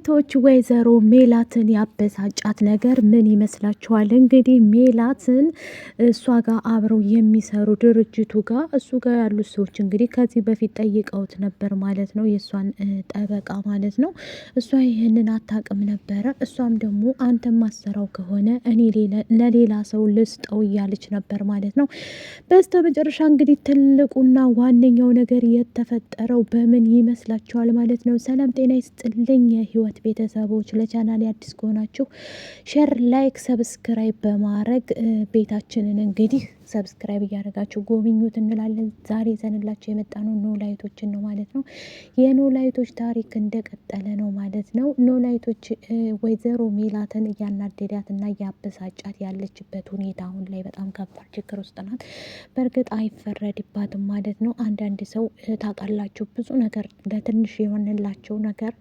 ኖላዊቶች ወይዘሮ ሜላትን ያበሳጫት ነገር ምን ይመስላችኋል? እንግዲህ ሜላትን እሷ ጋር አብረው የሚሰሩ ድርጅቱ ጋር እሱ ጋር ያሉት ሰዎች እንግዲህ ከዚህ በፊት ጠይቀውት ነበር ማለት ነው፣ የእሷን ጠበቃ ማለት ነው። እሷ ይህንን አታውቅም ነበረ። እሷም ደግሞ አንተ ማሰራው ከሆነ እኔ ለሌላ ሰው ልስጠው እያለች ነበር ማለት ነው። በስተ መጨረሻ እንግዲህ ትልቁና ዋነኛው ነገር የተፈጠረው በምን ይመስላችኋል ማለት ነው? ሰላም ጤና ይስጥልኝ የህይወት ቤተሰቦች፣ ለቻናል አዲስ ከሆናችሁ ሼር፣ ላይክ፣ ሰብስክራይብ በማድረግ ቤታችንን እንግዲህ ሰብስክራይብ እያደረጋችሁ ጎብኙት እንላለን። ዛሬ ዘንላችሁ የመጣ ነው ኖላዊቶችን ነው ማለት ነው። የኖላዊቶች ታሪክ እንደቀጠለ ነው ማለት ነው። ኖላዊቶች ወይዘሮ ሜላትን እያናደዳት እና እያበሳጫት ያለችበት ሁኔታ አሁን ላይ በጣም ከባድ ችግር ውስጥ ናት። በእርግጥ አይፈረድባትም ማለት ነው። አንዳንድ ሰው ታውቃላችሁ ብዙ ነገር ለትንሽ የሆንላቸው ነገር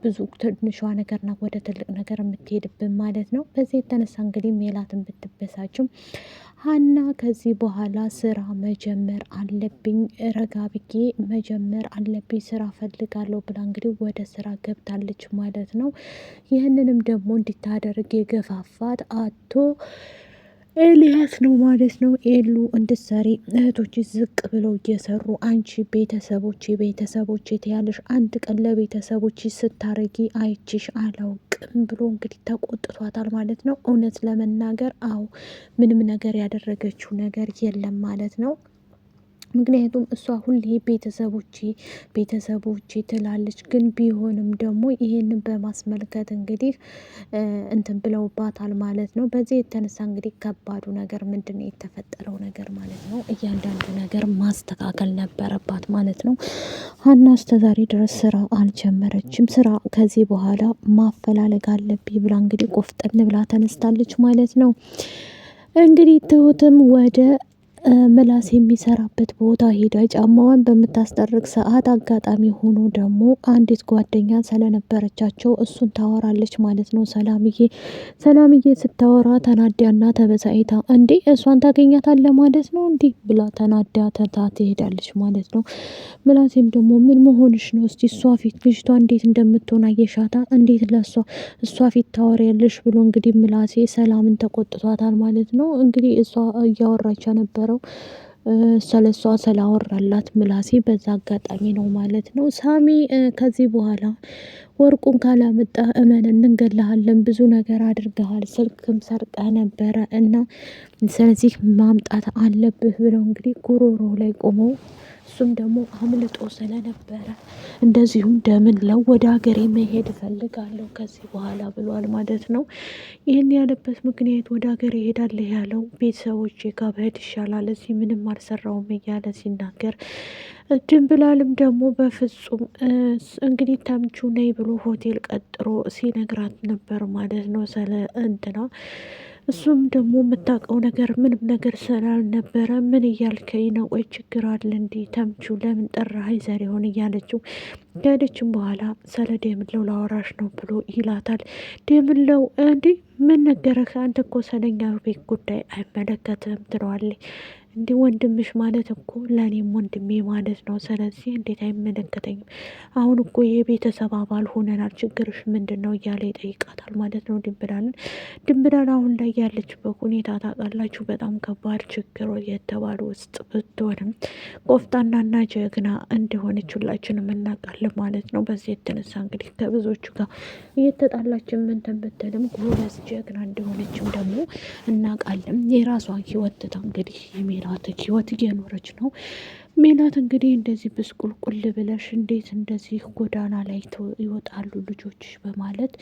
ብዙ ትንሿ ነገር ና ወደ ትልቅ ነገር የምትሄድብን ማለት ነው። በዚህ የተነሳ እንግዲህ ሜላትን ብትበሳጭም ሀና ከዚህ በኋላ ስራ መጀመር አለብኝ፣ ረጋ ብዬ መጀመር አለብኝ፣ ስራ ፈልጋለሁ ብላ እንግዲህ ወደ ስራ ገብታለች ማለት ነው። ይህንንም ደግሞ እንድታደርግ የገፋፋት አቶ ኤልያስ ነው ማለት ነው። ኤሉ እንድትሰሪ እህቶች ዝቅ ብለው እየሰሩ አንቺ ቤተሰቦቼ ትያለሽ፣ አንድ ቀን ለቤተሰቦች ስታረጊ አይችሽ አላውቅም ብሎ እንግዲህ ተቆጥቷታል ማለት ነው። እውነት ለመናገር አዎ ምንም ነገር ያደረገችው ነገር የለም ማለት ነው። ምክንያቱም እሷ ሁሌ ቤተሰቦቼ ትላለች። ግን ቢሆንም ደግሞ ይሄንን በማስመልከት እንግዲህ እንትን ብለውባታል ማለት ነው። በዚህ የተነሳ እንግዲህ ከባዱ ነገር ምንድን ነው የተፈጠረው ነገር ማለት ነው። እያንዳንዱ ነገር ማስተካከል ነበረባት ማለት ነው። ሀና እስከዛሬ ድረስ ስራ አልጀመረችም። ስራ ከዚህ በኋላ ማፈላለግ አለብኝ ብላ እንግዲህ ቆፍጠን ብላ ተነስታለች ማለት ነው። እንግዲህ ትሁትም ወደ ምላስ የሚሰራበት ቦታ ሄዳ ጫማዋን በምታስጠርቅ ሰዓት አጋጣሚ ሆኖ ደግሞ አንዲት ጓደኛ ስለነበረቻቸው እሱን ታወራለች ማለት ነው። ሰላምዬ ስታወራ ተናዳና ተበሳይታ እንዴ እሷን ታገኛታለ ማለት ነው እንዴ ብላ ተናዳ ትሄዳለች ማለት ነው። ምላሴም ደግሞ ምን መሆንሽ ነው? እስቲ እሷ ፊት ልጅቷ እንዴት እንደምትሆን አየሻታ? እንዴት እሷ ፊት ታወሪያለሽ ብሎ እንግዲህ ምላሴ ሰላምን ተቆጥቷታል ማለት ነው። እንግዲህ እሷ እያወራች ነበረው ስለሷ ስላወራላት ምላሴ በዛ አጋጣሚ ነው ማለት ነው። ሳሚ ከዚህ በኋላ ወርቁን ካላመጣ እመን እንገላሃለን፣ ብዙ ነገር አድርገሃል፣ ስልክም ሰርቀ ነበረ እና ስለዚህ ማምጣት አለብህ ብለው እንግዲህ ጉሮሮ ላይ ቆመው እሱም ደግሞ አምልጦ ስለነበረ እንደዚሁም ደምለው ወደ ሀገሬ መሄድ እፈልጋለሁ ከዚህ በኋላ ብሏል ማለት ነው። ይህን ያለበት ምክንያት ወደ ሀገሬ እሄዳለሁ ያለው ቤተሰቦቼ ጋር ብሄድ ይሻላል፣ እዚህ ምንም አልሰራውም እያለ ሲናገር ድንብላልም ደግሞ በፍጹም እንግዲህ ተምቹ ነይ ብሎ ሆቴል ቀጥሮ ሲነግራት ነበር ማለት ነው ስለ እንትና። እሱም ደግሞ የምታውቀው ነገር ምንም ነገር ስላልነበረ ምን እያልከኝ ነው? ቆይ ችግር አለ እንዲ ተምቹ ለምን ጠራኸኝ ዘሬውን እያለችው ከሄደችም በኋላ ስለ ደምለው ላወራሽ ነው ብሎ ይላታል። ደምለው እንዲህ ምን ነገረህ አንተ? እኮ ስለኛ ቤት ጉዳይ አይመለከትም ትለዋለች። እንዲህ ወንድምሽ ማለት እኮ ለእኔም ወንድሜ ማለት ነው። ስለዚህ እንዴት አይመለከተኝም? አሁን እኮ የቤተሰብ አባል ሆነናል፣ ችግርሽ ምንድን ነው እያለ ይጠይቃታል ማለት ነው። ድንብላል አሁን ላይ ያለችበት ሁኔታ ታውቃላችሁ፣ በጣም ከባድ ችግር የተባሉ ውስጥ ብትሆንም ቆፍጣናና ጀግና እንደሆነች ሁላችንም እናውቃለን ማለት ነው። በዚህ የተነሳ እንግዲህ ከብዙዎቹ ጋር እየተጣላችን ምንትን ብትልም ጎበዝ ጀግና እንደሆነችም ደግሞ እናውቃለን። የራሷን ህይወት ትታ እንግዲህ የሜላት ህይወት እየኖረች ነው። ሜላት እንግዲህ እንደዚህ ብስቁልቁል ብለሽ እንዴት እንደዚህ ጎዳና ላይ ይወጣሉ ልጆችሽ በማለት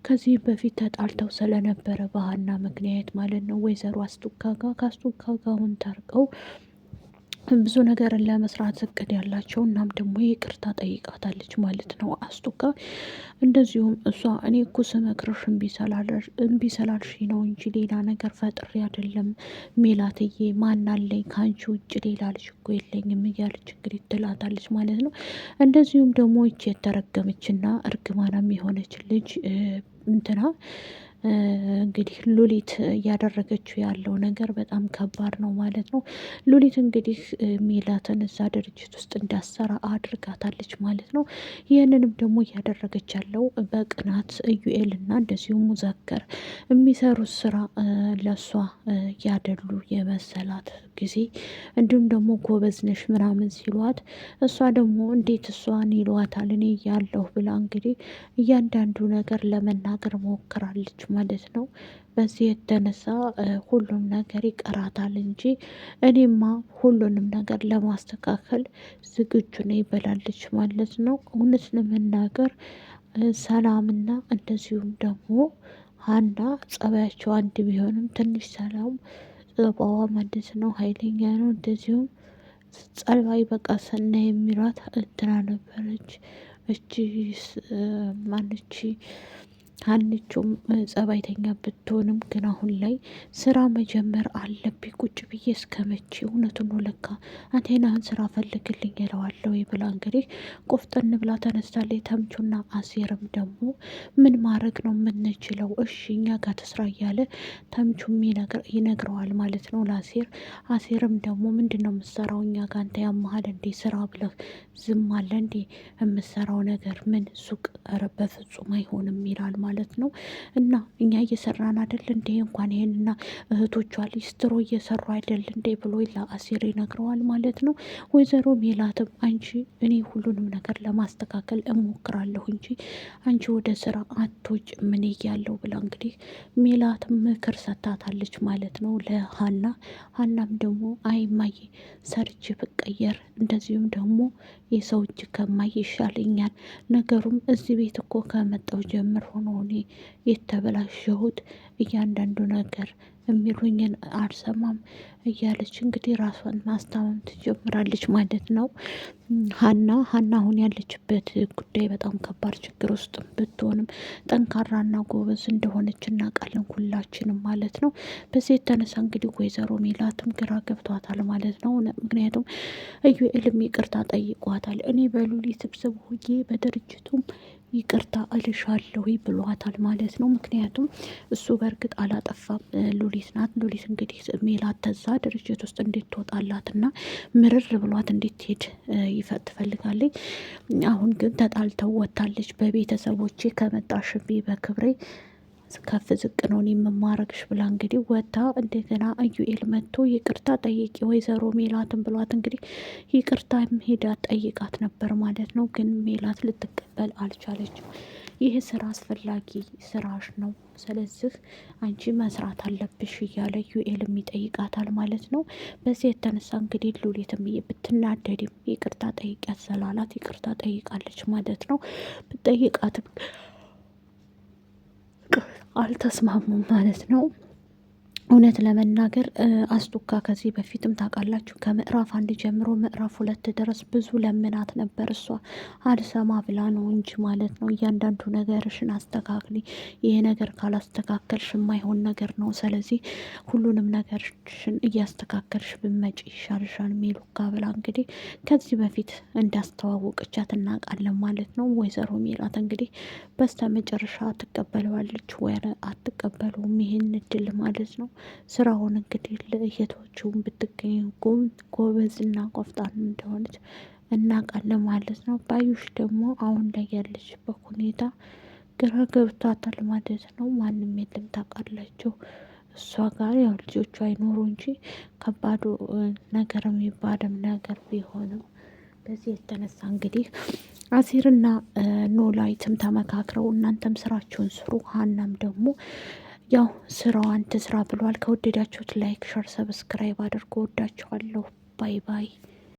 ከዚህ በፊት ተጣልተው ስለነበረ በሀና ምክንያት ማለት ነው ወይዘሮ አስቱካ ጋር ከአስቱካ ጋር አሁን ታርቀው ብዙ ነገርን ለመስራት እቅድ ያላቸው እናም ደግሞ ይቅርታ ጠይቃታለች ማለት ነው አስቱካ። እንደዚሁም እሷ እኔ እኮ ስመክርሽ እምቢ ስላልሽ ነው እንጂ ሌላ ነገር ፈጥሬ አይደለም ሜላትዬ፣ ማናለኝ ከአንቺ ውጭ ሌላ ልጅ እኮ የለኝም እያለች እንግዲህ ትላታለች ማለት ነው። እንደዚሁም ደግሞ ይቺ የተረገመችና እርግማናም የሆነች ልጅ እንትና እንግዲህ ሉሊት እያደረገችው ያለው ነገር በጣም ከባድ ነው ማለት ነው። ሉሊት እንግዲህ ሜላትን እዛ ድርጅት ውስጥ እንዳሰራ አድርጋታለች ማለት ነው። ይህንንም ደግሞ እያደረገች ያለው በቅናት ኢዩኤልና እንደዚሁም ሙዛከር የሚሰሩት ስራ ለሷ ያደሉ የመሰላት ጊዜ እንዲሁም ደግሞ ጎበዝ ነሽ ምናምን ሲሏት እሷ ደግሞ እንዴት እሷን ይሏታል እኔ ያለሁ ብላ እንግዲህ እያንዳንዱ ነገር ለመናገር ሞክራለች ማለት ነው። በዚህ የተነሳ ሁሉም ነገር ይቀራታል እንጂ እኔማ ሁሉንም ነገር ለማስተካከል ዝግጁ ነኝ ብላለች ማለት ነው። እውነት ለመናገር ሰላምና እንደዚሁም ደግሞ ሀና ጸባያቸው አንድ ቢሆንም ትንሽ ሰላም ጸባዋ ማለት ነው ኃይለኛ ነው። እንደዚሁም ጸባይ በቃ ሰናይ የሚሏት እንትና ነበረች። እቺ ማነች ሀንቹም ጸባይተኛ ብትሆንም ግን አሁን ላይ ስራ መጀመር አለብኝ ቁጭ ብዬ እስከመቼ እውነቱን ነው ለካ አንቴናህን ስራ ፈልግልኝ እለዋለሁ ብላ እንግዲህ ቆፍጠን ብላ ተነስታለች። ተምቹና አሴርም ደግሞ ምን ማድረግ ነው የምንችለው? እሺ እኛ ጋር ተስራ እያለ ተምቹም ይነግረዋል ማለት ነው ለአሴር። አሴርም ደግሞ ምንድን ነው የምትሰራው እኛ ጋር አንተ ያመሃል እንዴ ስራ ብለህ ዝም አለ እንዴ የምትሰራው ነገር ምን ሱቅ? ኧረ በፍጹም አይሆንም ይላል ማለት ነው። እና እኛ እየሰራን አይደል እንዴ እንኳን ይሄንና እህቶቿ ሊስትሮ እየሰሩ አይደል እንዴ ብሎ ለአሴር ይነግረዋል ማለት ነው። ወይዘሮ ሜላትም አንቺ እኔ ሁሉንም ነገር ለማስተካከል እሞክራለሁ እንጂ አንቺ ወደ ስራ አትወጭ ምን እያለው ብላ እንግዲህ ሜላትም ምክር ሰታታለች ማለት ነው ለሀና። ሀናም ደግሞ አይማዬ ሰርች ብቀየር እንደዚሁም ደግሞ የሰው እጅ ከማይ ይሻለኛል። ነገሩም እዚህ ቤት እኮ ከመጣው ጀምሮ ነው እኔ የተበላሸሁት እያንዳንዱ ነገር የሚሉኝን አልሰማም እያለች እንግዲህ ራሷን ማስታመም ትጀምራለች ማለት ነው። ሀና አሁን ያለችበት ጉዳይ በጣም ከባድ ችግር ውስጥ ብትሆንም ጠንካራና ጎበዝ እንደሆነች እናውቃለን ሁላችንም ማለት ነው። በዚህ የተነሳ እንግዲህ ወይዘሮ ሜላትም ግራ ገብቷታል ማለት ነው። ምክንያቱም ኢዩኤልም ይቅርታ ጠይቋታል። እኔ በሉሊት ስብስብ ሆኜ በድርጅቱም ይቅርታ እልሻለሁ ብሏታል ማለት ነው። ምክንያቱም እሱ በእርግጥ አላጠፋም፣ ሉሊት ናት። ሉሊት እንግዲህ ሜላት ተዛ ድርጅት ውስጥ እንዴት ትወጣላት እና ምርር ብሏት እንዴት ትሄድ ትፈልጋለች። አሁን ግን ተጣልተው ወታለች። በቤተሰቦቼ ከመጣሽብኝ በክብሬ ከፍ ዝቅ ነው የምማረግሽ ብላ እንግዲህ ወታ እንደገና ኢዩኤል መጥቶ ይቅርታ ጠይቂ ወይዘሮ ሜላትን ብሏት እንግዲህ ይቅርታ ሄዳ ጠይቃት ነበር ማለት ነው። ግን ሜላት ልትቀበል አልቻለችም። ይህ ስራ አስፈላጊ ስራሽ ነው፣ ስለዚህ አንቺ መስራት አለብሽ እያለ ኢዩኤልም ይጠይቃታል ማለት ነው። በዚህ የተነሳ እንግዲህ ሉሊትም ብትናደድም ይቅርታ ጠይቂያት ስላላት ይቅርታ ጠይቃለች ማለት ነው። ብትጠይቃትም አልተስማሙም ማለት ነው። እውነት ለመናገር አስቱካ ከዚህ በፊትም ታውቃላችሁ ከምዕራፍ 1 ጀምሮ ምዕራፍ 2 ድረስ ብዙ ለምናት ነበር። እሷ አልሰማ ብላ ነው እንጂ ማለት ነው። እያንዳንዱ ነገርሽን አስተካክሊ፣ ይሄ ነገር ካላስተካከልሽ የማይሆን ነገር ነው። ስለዚህ ሁሉንም ነገርሽን እያስተካከልሽ ብመጪ ይሻልሻል ሜሉካ ብላ እንግዲህ ከዚህ በፊት እንዳስተዋወቀቻት እናውቃለን ማለት ነው። ወይዘሮ ሜላት እንግዲህ በስተ መጨረሻ ትቀበለዋለች ወይ አትቀበለውም ይሄን እድል ማለት ነው። ስራውን እንግዲህ ለእህቶቹም ብትገኝ ጎበዝና ቆፍጣን እንደሆነች እናውቃለን ማለት ነው። ባዩሽ ደግሞ አሁን ላይ ያለችበት ሁኔታ ግራ ገብቷታል ማለት ነው። ማንም የለም ታውቃላችሁ እሷ ጋር ያው ልጆቹ አይኖሩ እንጂ ከባዱ ነገር የሚባልም ነገር ቢሆንም በዚህ የተነሳ እንግዲህ አሲርና ኖላዊትም ተመካክረው እናንተም ስራችሁን ስሩ፣ ሀናም ደግሞ ያው ስራዋን ትስራ ብሏል። ከወደዳችሁት ላይክ፣ ሸር፣ ሰብስክራይብ አድርጎ ወዳችኋለሁ። ባይ ባይ።